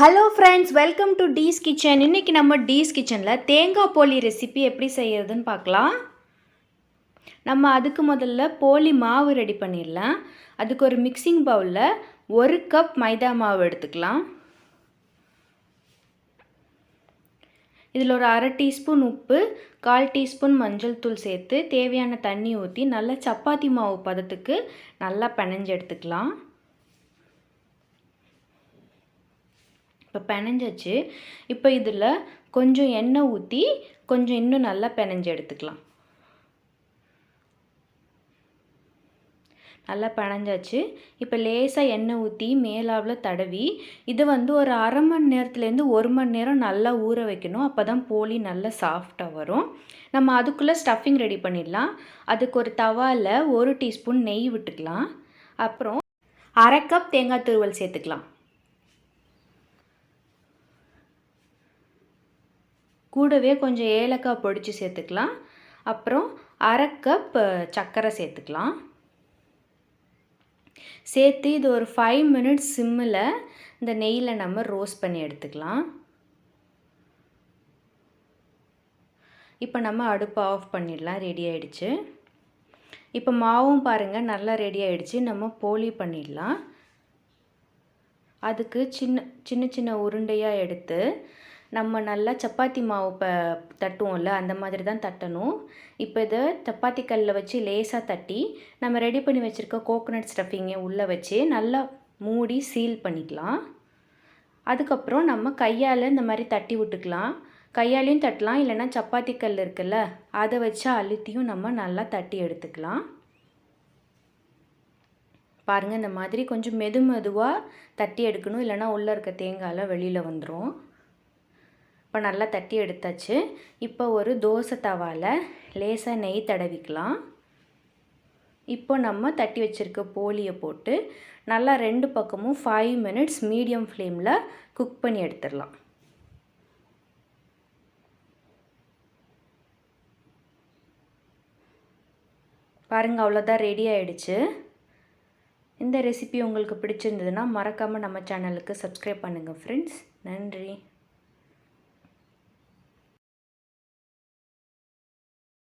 Hello friends, welcome to Dee's kitchen. இன்றைக்கி நம்ம tease கிச்சனில் தேங்காய் போலி ரெசிபி எப்படி செய்கிறதுன்னு பார்க்கலாம். நம்ம அதுக்கு முதல்ல போலி மாவு ரெடி பண்ணிடலாம். அதுக்கு ஒரு மிக்சிங் பவுலில் 1 கப் மைதா மாவு எடுத்துக்கலாம். இதில் ஒரு அரை டீஸ்பூன் உப்பு, 1/4 டீஸ்பூன் மஞ்சள் தூள் சேர்த்து தேவையான தண்ணி ஊற்றி நல்லா சப்பாத்தி மாவு பதத்துக்கு நல்லா பிணைஞ்சு எடுத்துக்கலாம். இப்போ பிணைஞ்சாச்சு. இப்போ இதில் கொஞ்சம் எண்ணெய் ஊற்றி கொஞ்சம் இன்னும் நல்லா பிணைஞ்சு எடுத்துக்கலாம். நல்லா பிணைஞ்சாச்சு. இப்போ லேசாக எண்ணெய் ஊற்றி மேலாவில் தடவி இதை ஒரு அரை மணி நேரத்துலேருந்து 1 மணி நேரம் நல்லா ஊற வைக்கணும். அப்போ தான் போலி நல்லா சாஃப்டாக வரும். நம்ம அதுக்குள்ளே ஸ்டஃபிங் ரெடி பண்ணிடலாம். அதுக்கு ஒரு தவாவில் 1 டீஸ்பூன் நெய் விட்டுக்கலாம். அப்புறம் அரை கப் தேங்காய் துருவல் சேர்த்துக்கலாம். கூடவே கொஞ்சம் ஏலக்காய் பொடிச்சு சேர்த்துக்கலாம். அப்புறம் அரை கப் சர்க்கரை சேர்த்துக்கலாம். சேர்த்து இது ஒரு 5 மினிட்ஸ் சிம்மில் இந்த நெய்யில் நம்ம ரோஸ்ட் பண்ணி எடுத்துக்கலாம். இப்போ நம்ம அடுப்பை ஆஃப் பண்ணிடலாம். ரெடி ஆகிடுச்சு. இப்போ மாவும் பாருங்கள் நல்லா ரெடி ஆகிடுச்சு. நம்ம போலி பண்ணிடலாம். அதுக்கு சின்ன சின்ன உருண்டையாக எடுத்து நம்ம நல்லா சப்பாத்தி மாவு தட்டுவோம்ல, அந்த மாதிரி தான் தட்டணும். இப்போ இதை சப்பாத்தி கல்லில் வச்சு லேசாக தட்டி நம்ம ரெடி பண்ணி வச்சுருக்க கோகோனட் ஸ்டஃபிங்கை உள்ளே வச்சு நல்லா மூடி சீல் பண்ணிக்கலாம். அதுக்கப்புறம் நம்ம கையால் இந்த மாதிரி தட்டி விட்டுக்கலாம். கையாலையும் தட்டலாம், இல்லைன்னா சப்பாத்தி கல் இருக்குல்ல அதை வச்சு அழுத்தியும் நம்ம நல்லா தட்டி எடுத்துக்கலாம். பாருங்கள், இந்த மாதிரி கொஞ்சம் மெதுவாக தட்டி எடுக்கணும், இல்லைன்னா உள்ளே இருக்க தேங்காயில் வெளியில் வந்துடும். இப்போ நல்லா தட்டி எடுத்தாச்சு. இப்போ ஒரு தோசை தவாவில் லேசாக நெய் தடவிக்கலாம். இப்போ நம்ம தட்டி வச்சுருக்க போலியை போட்டு நல்லா 2 பக்கமும் 5 மினிட்ஸ் மீடியம் ஃப்ளேமில் குக் பண்ணி எடுத்துடலாம். பாருங்கள், அவ்வளோதான், ரெடி ஆகிடுச்சு. இந்த ரெசிபி உங்களுக்கு பிடிச்சிருந்ததுன்னா மறக்காமல் நம்ம சேனலுக்கு சப்ஸ்கிரைப் பண்ணுங்கள் ஃப்ரெண்ட்ஸ். நன்றி.